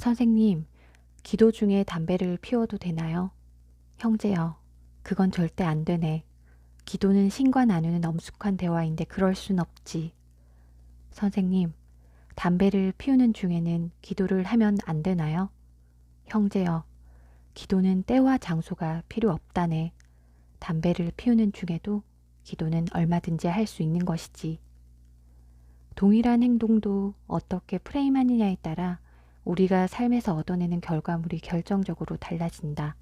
선생님, 기도 중에 담배를 피워도 되나요? 형제여, 그건 절대 안 되네. 기도는 신과 나누는 엄숙한 대화인데 그럴 순 없지. 선생님, 담배를 피우는 중에는 기도를 하면 안 되나요? 형제여, 기도는 때와 장소가 필요 없다네. 담배를 피우는 중에도 기도는 얼마든지 할 수 있는 것이지. 동일한 행동도 어떻게 프레임하느냐에 따라 우리가 삶에서 얻어내는 결과물이 결정적으로 달라진다.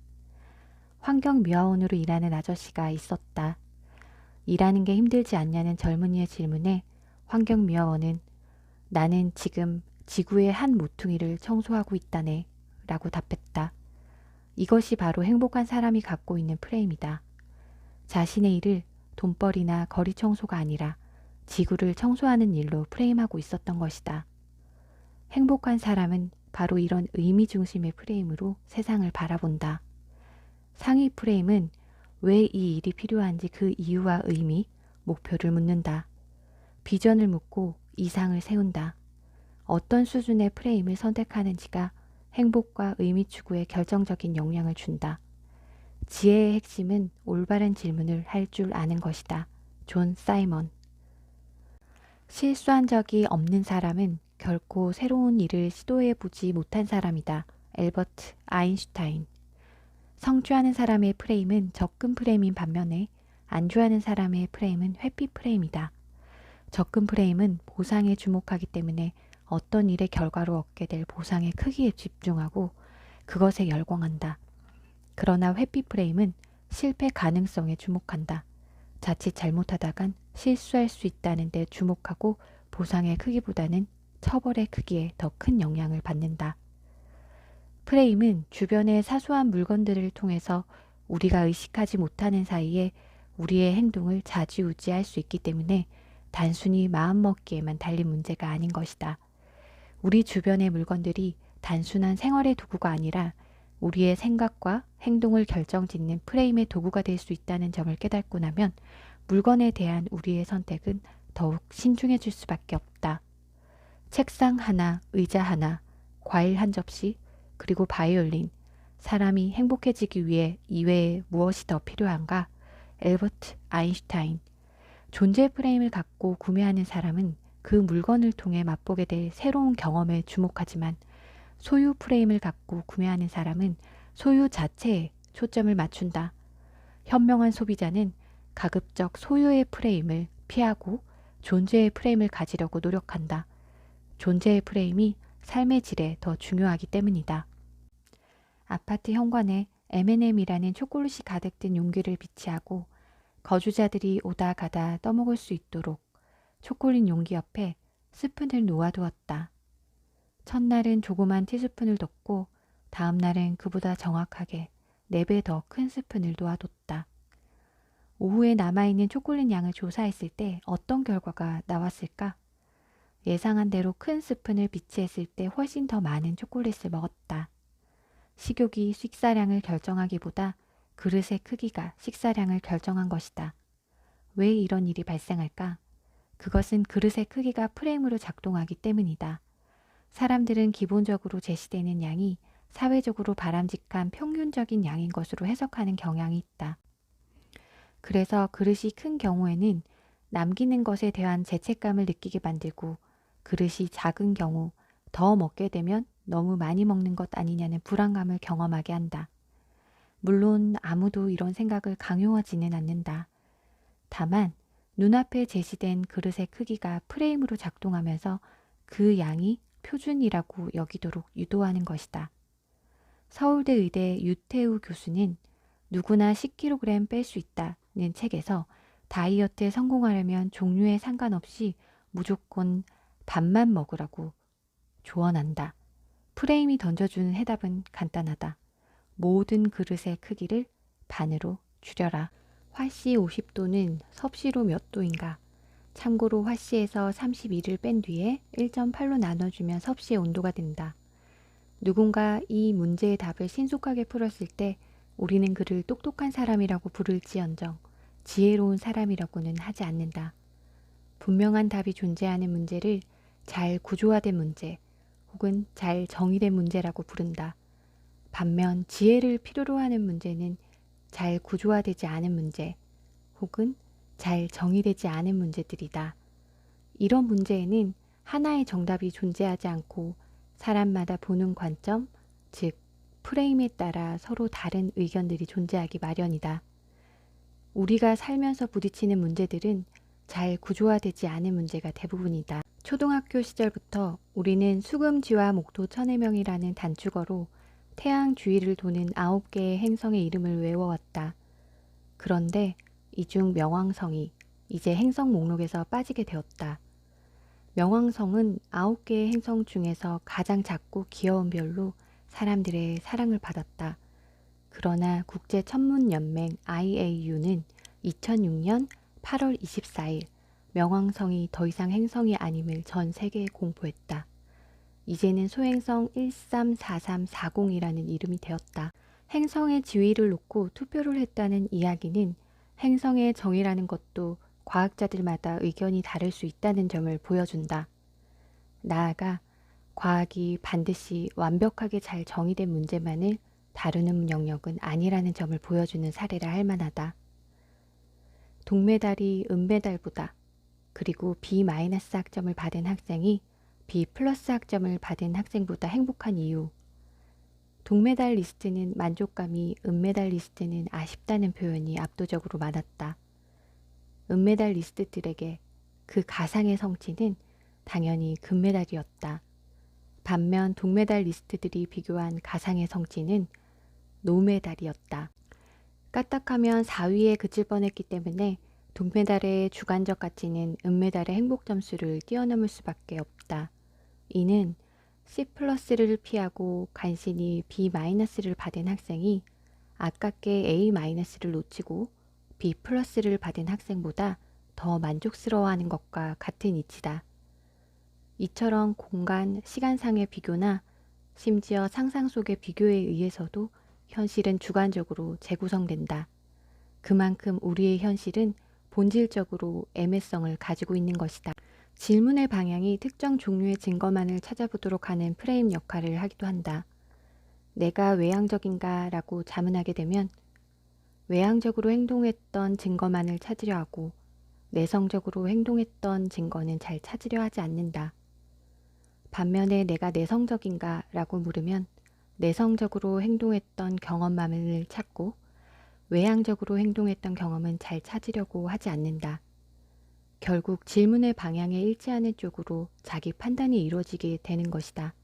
환경미화원으로 일하는 아저씨가 있었다. 일하는 게 힘들지 않냐는 젊은이의 질문에 환경미화원은 나는 지금 지구의 한 모퉁이를 청소하고 있다네 라고 답했다. 이것이 바로 행복한 사람이 갖고 있는 프레임이다. 자신의 일을 돈벌이나 거리 청소가 아니라 지구를 청소하는 일로 프레임하고 있었던 것이다. 행복한 사람은 바로 이런 의미 중심의 프레임으로 세상을 바라본다. 상위 프레임은 왜 이 일이 필요한지 그 이유와 의미, 목표를 묻는다. 비전을 묻고 이상을 세운다. 어떤 수준의 프레임을 선택하는지가 행복과 의미 추구에 결정적인 영향을 준다. 지혜의 핵심은 올바른 질문을 할 줄 아는 것이다. 존 사이먼. 실수한 적이 없는 사람은 결코 새로운 일을 시도해보지 못한 사람이다. 엘버트 아인슈타인. 성취하는 사람의 프레임은 접근 프레임인 반면에 안주하는 사람의 프레임은 회피 프레임이다. 접근 프레임은 보상에 주목하기 때문에 어떤 일의 결과로 얻게 될 보상의 크기에 집중하고 그것에 열광한다. 그러나 회피 프레임은 실패 가능성에 주목한다. 자칫 잘못하다간 실수할 수 있다는 데 주목하고 보상의 크기보다는 처벌의 크기에 더 큰 영향을 받는다. 프레임은 주변의 사소한 물건들을 통해서 우리가 의식하지 못하는 사이에 우리의 행동을 좌지우지할 수 있기 때문에 단순히 마음먹기에만 달린 문제가 아닌 것이다. 우리 주변의 물건들이 단순한 생활의 도구가 아니라 우리의 생각과 행동을 결정짓는 프레임의 도구가 될 수 있다는 점을 깨닫고 나면 물건에 대한 우리의 선택은 더욱 신중해질 수밖에 없다. 책상 하나, 의자 하나, 과일 한 접시, 그리고 바이올린, 사람이 행복해지기 위해 이외에 무엇이 더 필요한가? 엘버트 아인슈타인. 존재 프레임을 갖고 구매하는 사람은 그 물건을 통해 맛보게 될 새로운 경험에 주목하지만 소유 프레임을 갖고 구매하는 사람은 소유 자체에 초점을 맞춘다. 현명한 소비자는 가급적 소유의 프레임을 피하고 존재의 프레임을 가지려고 노력한다. 존재의 프레임이 삶의 질에 더 중요하기 때문이다. 아파트 현관에 M&M이라는 초콜릿이 가득 든 용기를 비치하고 거주자들이 오다 가다 떠먹을 수 있도록 초콜릿 용기 옆에 스푼을 놓아두었다. 첫날은 조그만 티스푼을 뒀고 다음 날은 그보다 정확하게 4배 더 큰 스푼을 놓아뒀다. 오후에 남아있는 초콜릿 양을 조사했을 때 어떤 결과가 나왔을까? 예상한 대로 큰 스푼을 비치했을 때 훨씬 더 많은 초콜릿을 먹었다. 식욕이 식사량을 결정하기보다 그릇의 크기가 식사량을 결정한 것이다. 왜 이런 일이 발생할까? 그것은 그릇의 크기가 프레임으로 작동하기 때문이다. 사람들은 기본적으로 제시되는 양이 사회적으로 바람직한 평균적인 양인 것으로 해석하는 경향이 있다. 그래서 그릇이 큰 경우에는 남기는 것에 대한 죄책감을 느끼게 만들고 그릇이 작은 경우 더 먹게 되면 너무 많이 먹는 것 아니냐는 불안감을 경험하게 한다. 물론 아무도 이런 생각을 강요하지는 않는다. 다만 눈앞에 제시된 그릇의 크기가 프레임으로 작동하면서 그 양이 표준이라고 여기도록 유도하는 것이다. 서울대 의대 유태우 교수는 누구나 10kg 뺄 수 있다는 책에서 다이어트에 성공하려면 종류에 상관없이 무조건 밥만 먹으라고 조언한다. 프레임이 던져주는 해답은 간단하다. 모든 그릇의 크기를 반으로 줄여라. 화씨 50도는 섭씨로 몇 도인가? 참고로 화씨에서 32를 뺀 뒤에 1.8로 나눠주면 섭씨의 온도가 된다. 누군가 이 문제의 답을 신속하게 풀었을 때 우리는 그를 똑똑한 사람이라고 부를지언정 지혜로운 사람이라고는 하지 않는다. 분명한 답이 존재하는 문제를 잘 구조화된 문제 혹은 잘 정의된 문제라고 부른다. 반면 지혜를 필요로 하는 문제는 잘 구조화되지 않은 문제 혹은 잘 정의되지 않은 문제들이다. 이런 문제에는 하나의 정답이 존재하지 않고 사람마다 보는 관점, 즉 프레임에 따라 서로 다른 의견들이 존재하기 마련이다. 우리가 살면서 부딪히는 문제들은 잘 구조화되지 않은 문제가 대부분이다. 초등학교 시절부터 우리는 수금지와 목도 천해명이라는 단축어로 태양 주위를 도는 9개의 행성의 이름을 외워왔다. 그런데 이 중 명왕성이 이제 행성 목록에서 빠지게 되었다. 명왕성은 9개의 행성 중에서 가장 작고 귀여운 별로 사람들의 사랑을 받았다. 그러나 국제천문연맹 IAU는 2006년 8월 24일 명왕성이 더 이상 행성이 아님을 전 세계에 공포했다. 이제는 소행성 134340이라는 이름이 되었다. 행성의 지위를 놓고 투표를 했다는 이야기는 행성의 정의라는 것도 과학자들마다 의견이 다를 수 있다는 점을 보여준다. 나아가 과학이 반드시 완벽하게 잘 정의된 문제만을 다루는 영역은 아니라는 점을 보여주는 사례라 할 만하다. 동메달이 은메달보다 그리고 B- 학점을 받은 학생이 B+ 학점을 받은 학생보다 행복한 이유. 동메달 리스트는 만족감이 은메달 리스트는 아쉽다는 표현이 압도적으로 많았다. 은메달 리스트들에게 그 가상의 성취는 당연히 금메달이었다. 반면 동메달 리스트들이 비교한 가상의 성취는 노메달이었다. 까딱하면 4위에 그칠 뻔했기 때문에 동메달의 주관적 가치는 은메달의 행복 점수를 뛰어넘을 수밖에 없다. 이는 C+를 피하고 간신히 B-를 받은 학생이 아깝게 A-를 놓치고 B+를 받은 학생보다 더 만족스러워하는 것과 같은 이치다. 이처럼 공간, 시간상의 비교나 심지어 상상 속의 비교에 의해서도 현실은 주관적으로 재구성된다. 그만큼 우리의 현실은 본질적으로 애매성을 가지고 있는 것이다. 질문의 방향이 특정 종류의 증거만을 찾아보도록 하는 프레임 역할을 하기도 한다. 내가 외향적인가 라고 자문하게 되면 외향적으로 행동했던 증거만을 찾으려 하고 내성적으로 행동했던 증거는 잘 찾으려 하지 않는다. 반면에 내가 내성적인가 라고 물으면 내성적으로 행동했던 경험만을 찾고 외향적으로 행동했던 경험은 잘 찾으려고 하지 않는다. 결국 질문의 방향에 일치하는 쪽으로 자기 판단이 이루어지게 되는 것이다.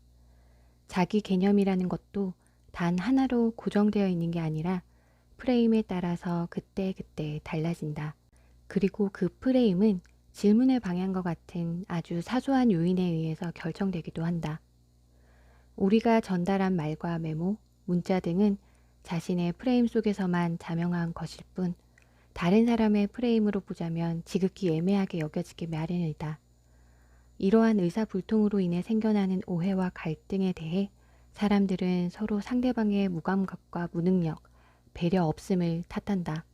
자기 개념이라는 것도 단 하나로 고정되어 있는 게 아니라 프레임에 따라서 그때그때 달라진다. 그리고 그 프레임은 질문의 방향과 같은 아주 사소한 요인에 의해서 결정되기도 한다. 우리가 전달한 말과 메모, 문자 등은 자신의 프레임 속에서만 자명한 것일 뿐 다른 사람의 프레임으로 보자면 지극히 애매하게 여겨지기 마련이다. 이러한 의사불통으로 인해 생겨나는 오해와 갈등에 대해 사람들은 서로 상대방의 무감각과 무능력, 배려 없음을 탓한다.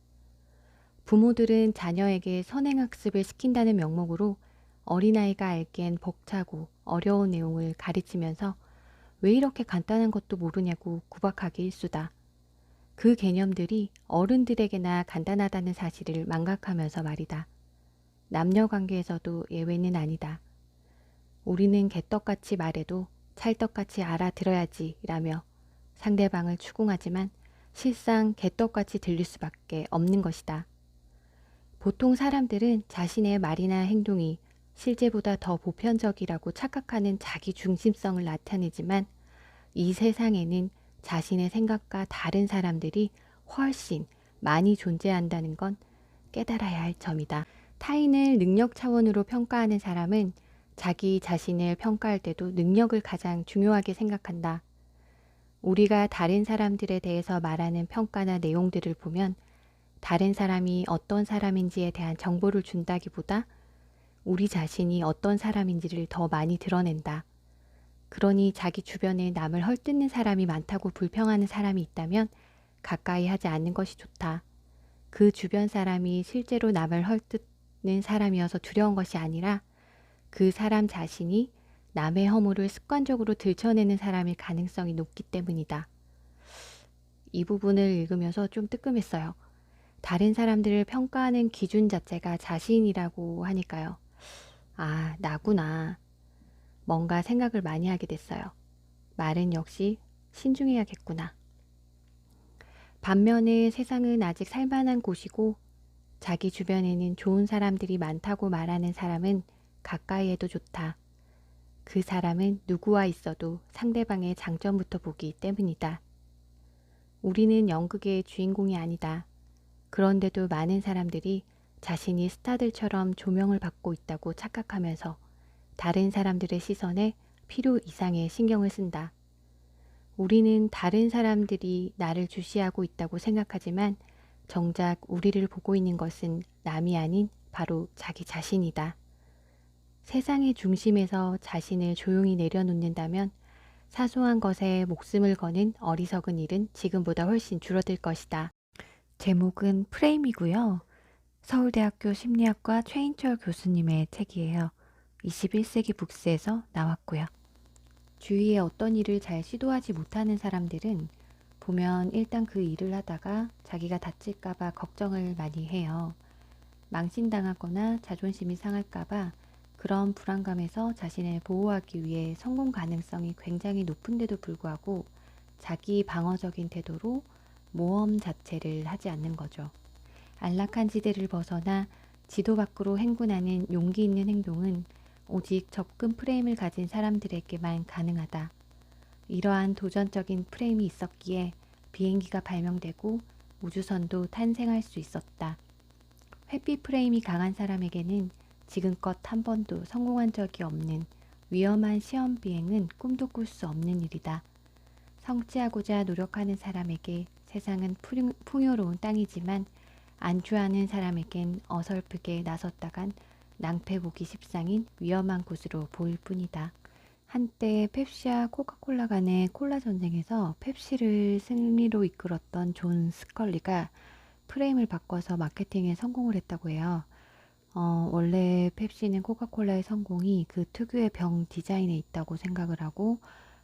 부모들은 자녀에게 선행학습을 시킨다는 명목으로 어린아이가 알기엔 벅차고 어려운 내용을 가르치면서 왜 이렇게 간단한 것도 모르냐고 구박하기 일쑤다. 그 개념들이 어른들에게나 간단하다는 사실을 망각하면서 말이다. 남녀 관계에서도 예외는 아니다. 우리는 개떡같이 말해도 찰떡같이 알아들어야지 라며 상대방을 추궁하지만 실상 개떡같이 들릴 수밖에 없는 것이다. 보통 사람들은 자신의 말이나 행동이 실제보다 더 보편적이라고 착각하는 자기 중심성을 나타내지만 이 세상에는 자신의 생각과 다른 사람들이 훨씬 많이 존재한다는 건 깨달아야 할 점이다. 타인을 능력 차원으로 평가하는 사람은 자기 자신을 평가할 때도 능력을 가장 중요하게 생각한다. 우리가 다른 사람들에 대해서 말하는 평가나 내용들을 보면 다른 사람이 어떤 사람인지에 대한 정보를 준다기보다 우리 자신이 어떤 사람인지를 더 많이 드러낸다. 그러니 자기 주변에 남을 헐뜯는 사람이 많다고 불평하는 사람이 있다면 가까이 하지 않는 것이 좋다. 그 주변 사람이 실제로 남을 헐뜯는 사람이어서 두려운 것이 아니라 그 사람 자신이 남의 허물을 습관적으로 들춰내는 사람일 가능성이 높기 때문이다. 이 부분을 읽으면서 좀 뜨끔했어요. 다른 사람들을 평가하는 기준 자체가 자신이라고 하니까요. 아, 나구나. 뭔가 생각을 많이 하게 됐어요. 말은 역시 신중해야겠구나. 반면에 세상은 아직 살만한 곳이고 자기 주변에는 좋은 사람들이 많다고 말하는 사람은 가까이 해도 좋다. 그 사람은 누구와 있어도 상대방의 장점부터 보기 때문이다. 우리는 연극의 주인공이 아니다. 그런데도 많은 사람들이 자신이 스타들처럼 조명을 받고 있다고 착각하면서 다른 사람들의 시선에 필요 이상의 신경을 쓴다. 우리는 다른 사람들이 나를 주시하고 있다고 생각하지만 정작 우리를 보고 있는 것은 남이 아닌 바로 자기 자신이다. 세상의 중심에서 자신을 조용히 내려놓는다면 사소한 것에 목숨을 거는 어리석은 일은 지금보다 훨씬 줄어들 것이다. 제목은 프레임이고요. 서울대학교 심리학과 최인철 교수님의 책이에요. 21세기 북스에서 나왔고요. 주위에 어떤 일을 잘 시도하지 못하는 사람들은 보면 일단 그 일을 하다가 자기가 다칠까봐 걱정을 많이 해요. 망신당하거나 자존심이 상할까봐 그런 불안감에서 자신을 보호하기 위해 성공 가능성이 굉장히 높은데도 불구하고 자기 방어적인 태도로 모험 자체를 하지 않는 거죠. 안락한 지대를 벗어나 지도 밖으로 행군하는 용기 있는 행동은 오직 접근 프레임을 가진 사람들에게만 가능하다. 이러한 도전적인 프레임이 있었기에 비행기가 발명되고 우주선도 탄생할 수 있었다. 회피 프레임이 강한 사람에게는 지금껏 한 번도 성공한 적이 없는 위험한 시험 비행은 꿈도 꿀 수 없는 일이다. 성취하고자 노력하는 사람에게 세상은 풍요로운 땅이지만 안주하는 사람에겐 어설프게 나섰다간 낭패 보기 십상인 위험한 곳으로 보일 뿐이다. 한때 펩시와 코카콜라 간의 콜라 전쟁에서 펩시를 승리로 이끌었던 존 스컬리가 프레임을 바꿔서 마케팅에 성공을 했다고 해요. 원래 펩시는 코카콜라의 성공이 그 특유의 병 디자인에 있다고 생각을 하고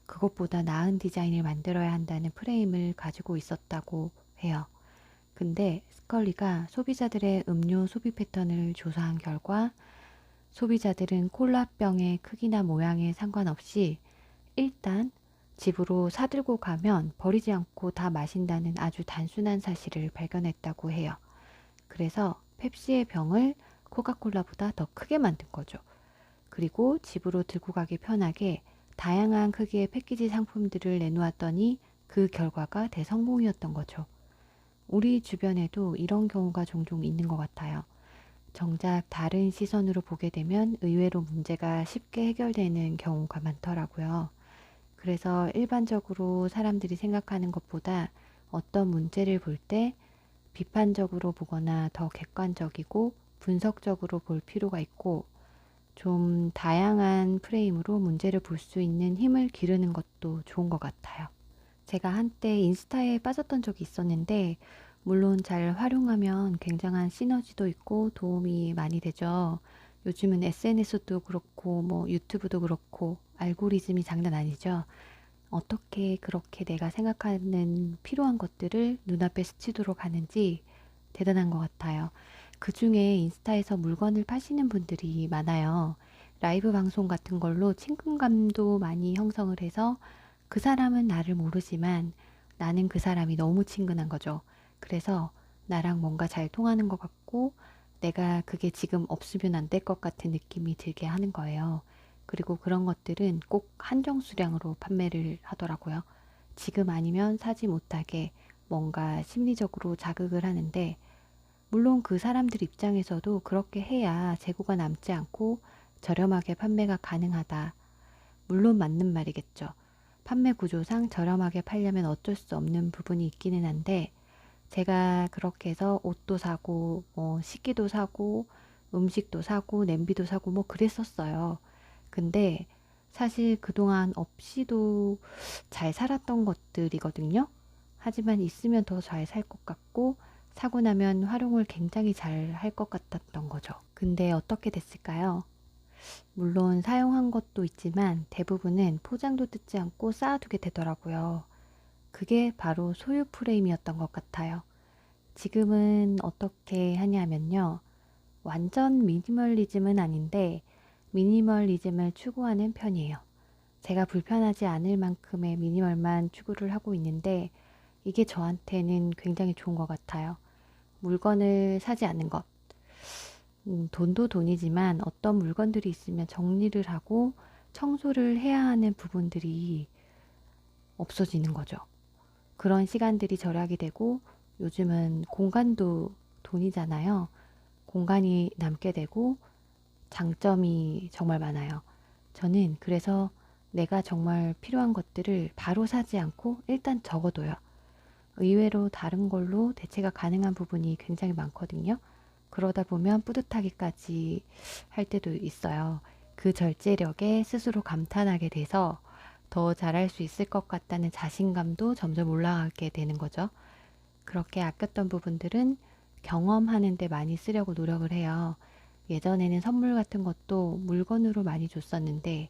그것보다 나은 디자인을 만들어야 한다는 프레임을 가지고 있었다고 해요. 근데 스컬리가 소비자들의 음료 소비 패턴을 조사한 결과 소비자들은 콜라병의 크기나 모양에 상관없이 일단 집으로 사들고 가면 버리지 않고 다 마신다는 아주 단순한 사실을 발견했다고 해요. 그래서 펩시의 병을 코카콜라보다 더 크게 만든 거죠. 그리고 집으로 들고 가기 편하게 다양한 크기의 패키지 상품들을 내놓았더니 그 결과가 대성공이었던 거죠. 우리 주변에도 이런 경우가 종종 있는 것 같아요. 정작 다른 시선으로 보게 되면 의외로 문제가 쉽게 해결되는 경우가 많더라고요. 그래서 일반적으로 사람들이 생각하는 것보다 어떤 문제를 볼 때 비판적으로 보거나 더 객관적이고 분석적으로 볼 필요가 있고 좀 다양한 프레임으로 문제를 볼 수 있는 힘을 기르는 것도 좋은 것 같아요. 제가 한때 인스타에 빠졌던 적이 있었는데 물론 잘 활용하면 굉장한 시너지도 있고 도움이 많이 되죠. 요즘은 SNS도 그렇고 뭐 유튜브도 그렇고 알고리즘이 장난 아니죠. 어떻게 그렇게 내가 생각하는 필요한 것들을 눈앞에 스치도록 하는지 대단한 것 같아요. 그 중에 인스타에서 물건을 파시는 분들이 많아요. 라이브 방송 같은 걸로 친근감도 많이 형성을 해서 그 사람은 나를 모르지만 나는 그 사람이 너무 친근한 거죠. 그래서 나랑 뭔가 잘 통하는 것 같고 내가 그게 지금 없으면 안 될 것 같은 느낌이 들게 하는 거예요. 그리고 그런 것들은 꼭 한정 수량으로 판매를 하더라고요. 지금 아니면 사지 못하게 뭔가 심리적으로 자극을 하는데 물론 그 사람들 입장에서도 그렇게 해야 재고가 남지 않고 저렴하게 판매가 가능하다. 물론 맞는 말이겠죠. 판매 구조상 저렴하게 팔려면 어쩔 수 없는 부분이 있기는 한데 제가 그렇게 해서 옷도 사고 뭐 식기도 사고 음식도 사고 냄비도 사고 뭐 그랬었어요. 근데 사실 그동안 없이도 잘 살았던 것들이거든요. 하지만 있으면 더 잘 살 것 같고 사고 나면 활용을 굉장히 잘 할 것 같았던 거죠. 근데 어떻게 됐을까요? 물론 사용한 것도 있지만 대부분은 포장도 뜯지 않고 쌓아두게 되더라고요. 그게 바로 소유 프레임이었던 것 같아요. 지금은 어떻게 하냐면요. 완전 미니멀리즘은 아닌데 미니멀리즘을 추구하는 편이에요. 제가 불편하지 않을 만큼의 미니멀만 추구를 하고 있는데 이게 저한테는 굉장히 좋은 것 같아요. 물건을 사지 않는 것. 돈도 돈이지만 어떤 물건들이 있으면 정리를 하고 청소를 해야 하는 부분들이 없어지는 거죠. 그런 시간들이 절약이 되고 요즘은 공간도 돈이잖아요. 공간이 남게 되고 장점이 정말 많아요. 저는 그래서 내가 정말 필요한 것들을 바로 사지 않고 일단 적어둬요. 의외로 다른 걸로 대체가 가능한 부분이 굉장히 많거든요. 그러다 보면 뿌듯하기까지 할 때도 있어요. 그 절제력에 스스로 감탄하게 돼서 더 잘할 수 있을 것 같다는 자신감도 점점 올라가게 되는 거죠. 그렇게 아꼈던 부분들은 경험하는 데 많이 쓰려고 노력을 해요. 예전에는 선물 같은 것도 물건으로 많이 줬었는데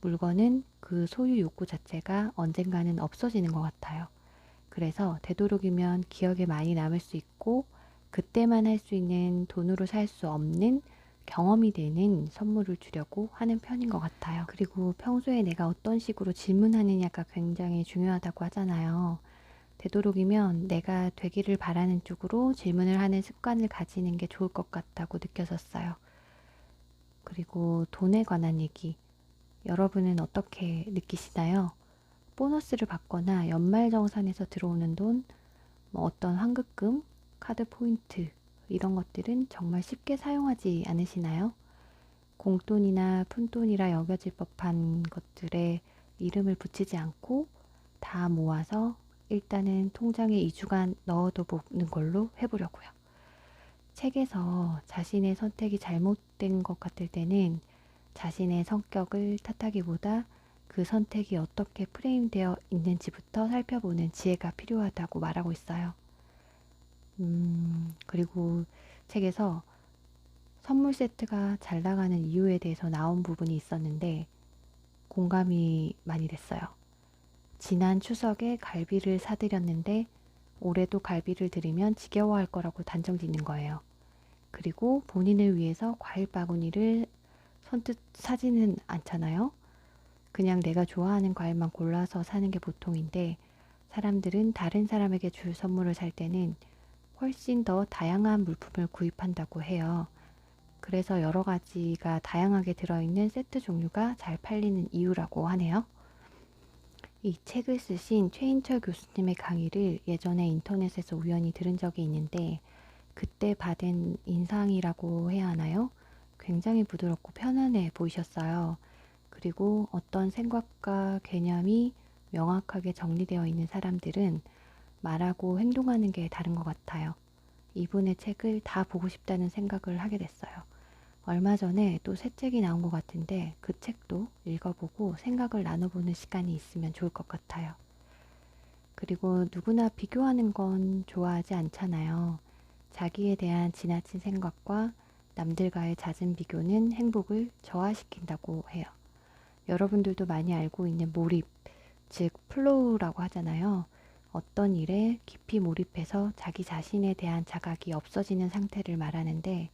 물건은 그 소유 욕구 자체가 언젠가는 없어지는 것 같아요. 그래서 되도록이면 기억에 많이 남을 수 있고 그때만 할 수 있는 돈으로 살 수 없는 경험이 되는 선물을 주려고 하는 편인 것 같아요. 그리고 평소에 내가 어떤 식으로 질문하느냐가 굉장히 중요하다고 하잖아요. 되도록이면 내가 되기를 바라는 쪽으로 질문을 하는 습관을 가지는 게 좋을 것 같다고 느껴졌어요. 그리고 돈에 관한 얘기, 여러분은 어떻게 느끼시나요? 보너스를 받거나 연말정산에서 들어오는 돈, 뭐 어떤 환급금, 카드 포인트, 이런 것들은 정말 쉽게 사용하지 않으시나요? 공돈이나 푼돈이라 여겨질 법한 것들에 이름을 붙이지 않고 다 모아서 일단은 통장에 2주간 넣어둬 보는 걸로 해보려고요. 책에서 자신의 선택이 잘못된 것 같을 때는 자신의 성격을 탓하기보다 그 선택이 어떻게 프레임되어 있는지부터 살펴보는 지혜가 필요하다고 말하고 있어요. 그리고 책에서 선물 세트가 잘 나가는 이유에 대해서 나온 부분이 있었는데 공감이 많이 됐어요. 지난 추석에 갈비를 사드렸는데 올해도 갈비를 드리면 지겨워할 거라고 단정 짓는 거예요. 그리고 본인을 위해서 과일 바구니를 선뜻 사지는 않잖아요. 그냥 내가 좋아하는 과일만 골라서 사는 게 보통인데 사람들은 다른 사람에게 줄 선물을 살 때는 훨씬 더 다양한 물품을 구입한다고 해요. 그래서 여러 가지가 다양하게 들어있는 세트 종류가 잘 팔리는 이유라고 하네요. 이 책을 쓰신 최인철 교수님의 강의를 예전에 인터넷에서 우연히 들은 적이 있는데 그때 받은 인상이라고 해야 하나요? 굉장히 부드럽고 편안해 보이셨어요. 그리고 어떤 생각과 개념이 명확하게 정리되어 있는 사람들은 말하고 행동하는 게 다른 것 같아요. 이분의 책을 다 보고 싶다는 생각을 하게 됐어요. 얼마 전에 또 새 책이 나온 것 같은데 그 책도 읽어보고 생각을 나눠보는 시간이 있으면 좋을 것 같아요. 그리고 누구나 비교하는 건 좋아하지 않잖아요. 자기에 대한 지나친 생각과 남들과의 잦은 비교는 행복을 저하시킨다고 해요. 여러분들도 많이 알고 있는 몰입, 즉 플로우라고 하잖아요. 어떤 일에 깊이 몰입해서 자기 자신에 대한 자각이 없어지는 상태를 말하는데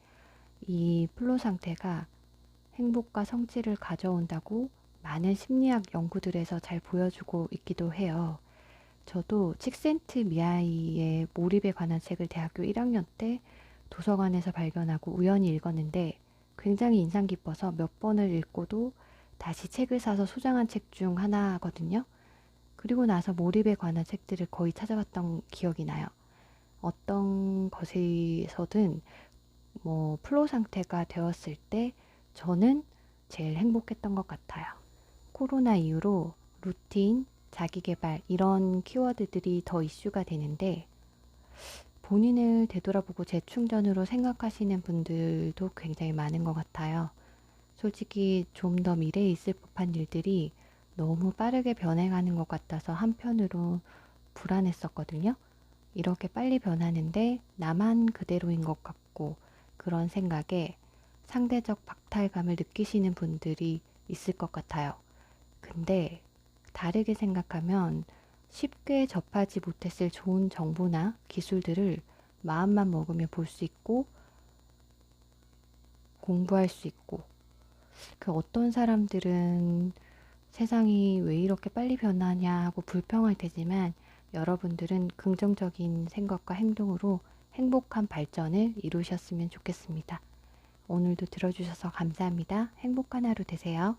이 플로우 상태가 행복과 성취를 가져온다고 많은 심리학 연구들에서 잘 보여주고 있기도 해요. 저도 칙센트 미아이의 몰입에 관한 책을 대학교 1학년 때 도서관에서 발견하고 우연히 읽었는데 굉장히 인상 깊어서 몇 번을 읽고도 다시 책을 사서 소장한 책 중 하나거든요. 그리고 나서 몰입에 관한 책들을 거의 찾아봤던 기억이 나요. 어떤 것에서든 뭐 플로우 상태가 되었을 때 저는 제일 행복했던 것 같아요. 코로나 이후로 루틴, 자기계발 이런 키워드들이 더 이슈가 되는데 본인을 되돌아보고 재충전으로 생각하시는 분들도 굉장히 많은 것 같아요. 솔직히 좀 더 미래에 있을 법한 일들이 너무 빠르게 변해가는 것 같아서 한편으로 불안했었거든요. 이렇게 빨리 변하는데 나만 그대로인 것 같고 그런 생각에 상대적 박탈감을 느끼시는 분들이 있을 것 같아요. 근데 다르게 생각하면 쉽게 접하지 못했을 좋은 정보나 기술들을 마음만 먹으면 볼 수 있고 공부할 수 있고, 그 어떤 사람들은 세상이 왜 이렇게 빨리 변하냐 하고 불평할 테지만, 여러분들은 긍정적인 생각과 행동으로 행복한 발전을 이루셨으면 좋겠습니다. 오늘도 들어주셔서 감사합니다. 행복한 하루 되세요.